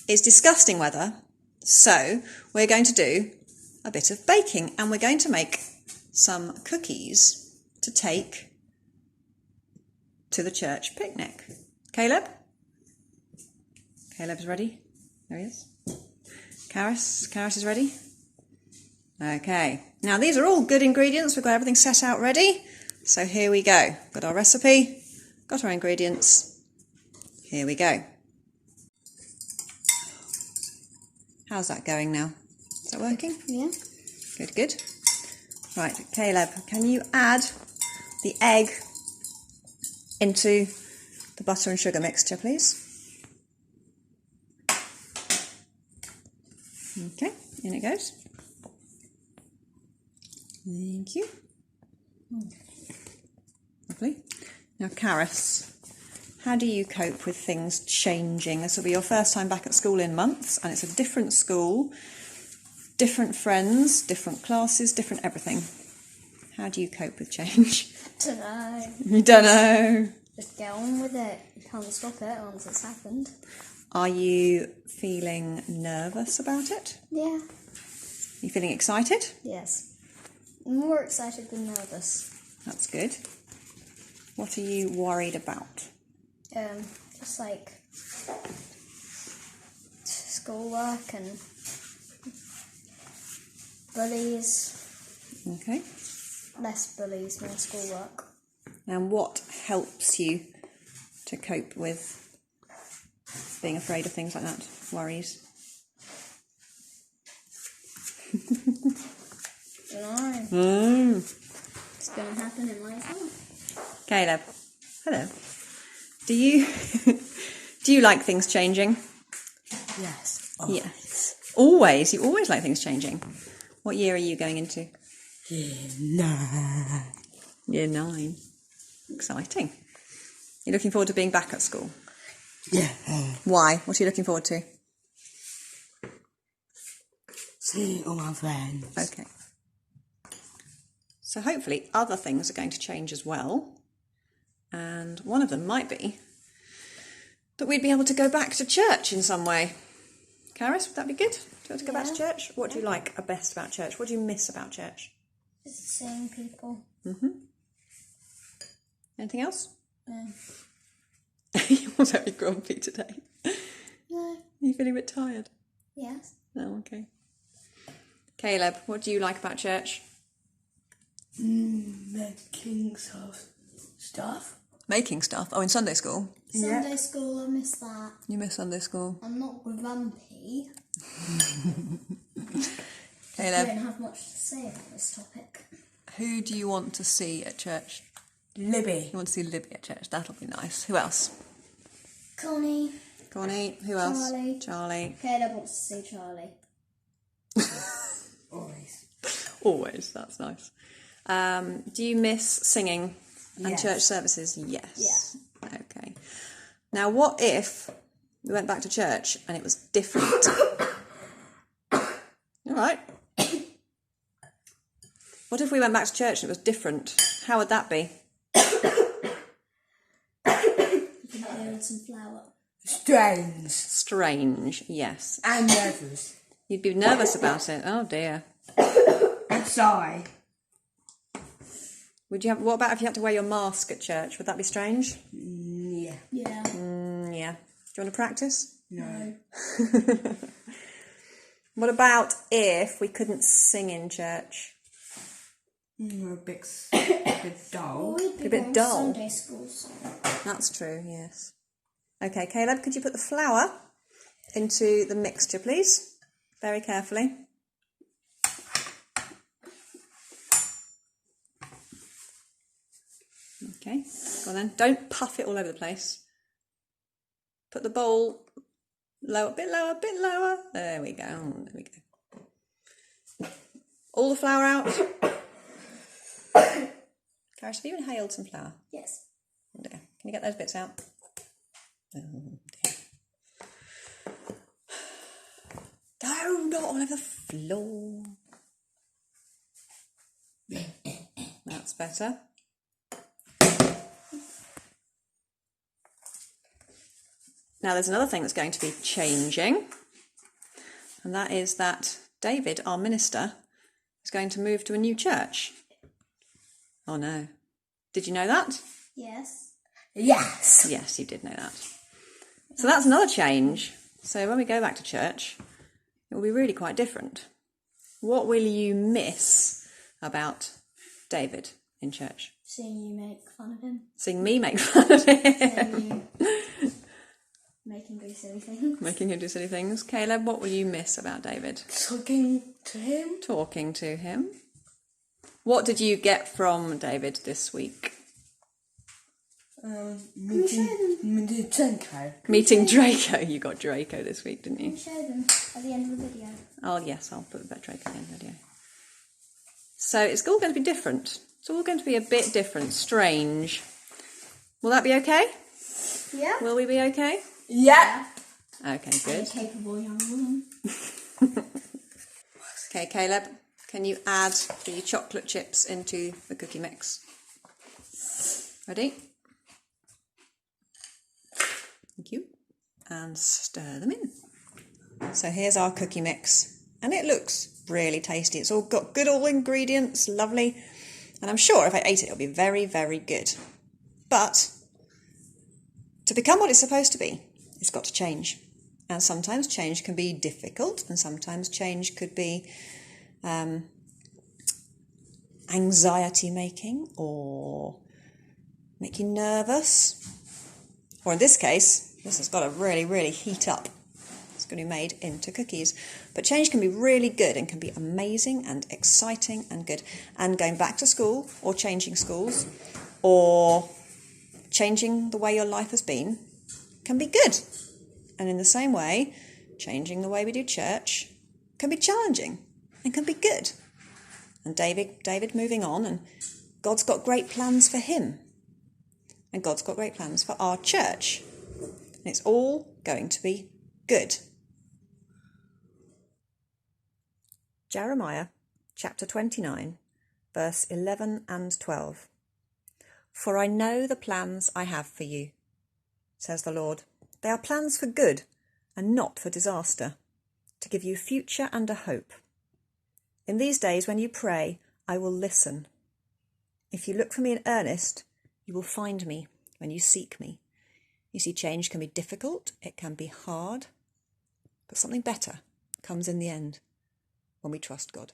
is disgusting weather, so we're going to do a bit of baking, and we're going to make some cookies to take to the church picnic. Caleb? Caleb's ready. There he is. Karis is ready. Okay, now these are all good ingredients. We've got everything set out ready. So here we go. Got our recipe, got our ingredients. Here we go. How's that going now? Is that working? Yeah. Good, good. Right, Caleb, can you add the egg into the butter and sugar mixture, please? Okay, in it goes. Thank you. Lovely. Now, Karis, how do you cope with things changing? This will be your first time back at school in months, and it's a different school, different friends, different classes, different everything. How do you cope with change? Don't know. You don't know. Just get on with it. You can't stop it once it's happened. Are you feeling nervous about it? Yeah. You feeling excited? Yes. More excited than nervous. That's good. What are you worried about? Just like schoolwork and bullies. Okay. Less bullies, more schoolwork. And what helps you to cope with being afraid of things like that? Worries? No. It's going to happen in my time. Caleb, hello. Do you like things changing? Yes. Yes. Always? You always like things changing? What year are you going into? Year 9. Year 9. Exciting. You're looking forward to being back at school? Yeah. Why? What are you looking forward to? Seeing all my friends. Okay. So hopefully other things are going to change as well. And one of them might be that we'd be able to go back to church in some way. Karis, would that be good? Do you want to go back to church? What do you like best about church? What do you miss about church? Just seeing people. Anything else? No. You're very grumpy today. No. Are you feeling a bit tired? Yes. Oh, okay. Caleb, what do you like about church? Making stuff. Making stuff. Oh, in Sunday school? Sunday school, I miss that. You miss Sunday school. I'm not grumpy. I Caleb, don't have much to say about this topic. who do you want to see at church? Libby. You want to see Libby at church? That'll be nice. Who else? Connie. Connie. Who else? Charlie. Charlie. Caleb wants to see Charlie. Always. Always. That's nice. Do you miss singing and Yes. church services? Yes. Yeah. Okay. Now, what if we went back to church and it was different? All right. What if we went back to church and it was different? How would that be? And some flour. Strange. Strange. Yes. And nervous. You'd be nervous about it. Oh dear. And shy. Would you have? What about if you had to wear your mask at church? Would that be strange? Yeah. Yeah. Yeah. Do you want to practice? No. What about if we couldn't sing in church? A bit dull. We'd be A bit going dull. Sunday school song. That's true, yes. Okay, Caleb, could you put the flour into the mixture, please? Very carefully. Okay, well then, don't puff it all over the place. Put the bowl lower, a bit lower, a bit lower. There we go, there we go. All the flour out. Karis, have you inhaled some flour? Yes. There. Can you get those bits out? Oh, dear. No, not all over the floor. That's better. Now there's another thing that's going to be changing, and that is that David, our minister, is going to move to a new church. Oh no. Did you know that? Yes. Yes. Yes, you did know that. So that's another change. So when we go back to church, it will be really quite different. What will you miss about David in church? Seeing you make fun of him. Seeing me make fun of him. Seeing you make him do silly things. Making him do silly things. Caleb, what will you miss about David? Talking to him. Talking to him. What did you get from David this week? Meeting Draco. Meeting Draco. You got Draco this week, didn't Can you you? show them at the end of the video? Oh yes, I'll put that Draco in the video. So it's all going to be different. It's all going to be a bit different, strange. Will that be okay? Yeah. Will we be okay? Yeah. Okay, I'm a good. capable young woman. Okay, Caleb, can you add the chocolate chips into the cookie mix? Ready? Thank you. And stir them in. So here's our cookie mix. And it looks really tasty. It's all got good all ingredients, lovely. And I'm sure if I ate it, it'll be very, very good. But to become what it's supposed to be, it's got to change. And sometimes change can be difficult, and sometimes change could be anxiety-making or make you nervous. Or in this case, this has got to really, really heat up. It's going to be made into cookies. But change can be really good and can be amazing and exciting and good. And going back to school or changing schools or changing the way your life has been can be good. And in the same way, changing the way we do church can be challenging and can be good. And David moving on, and God's got great plans for him. And God's got great plans for our church. And it's all going to be good. Jeremiah chapter 29, verse 11 and 12. For I know the plans I have for you, says the Lord. They are plans for good and not for disaster, to give you future and a hope. In these days when you pray, I will listen. If you look for me in earnest, you will find me when you seek me. You see, change can be difficult, it can be hard, but something better comes in the end when we trust God.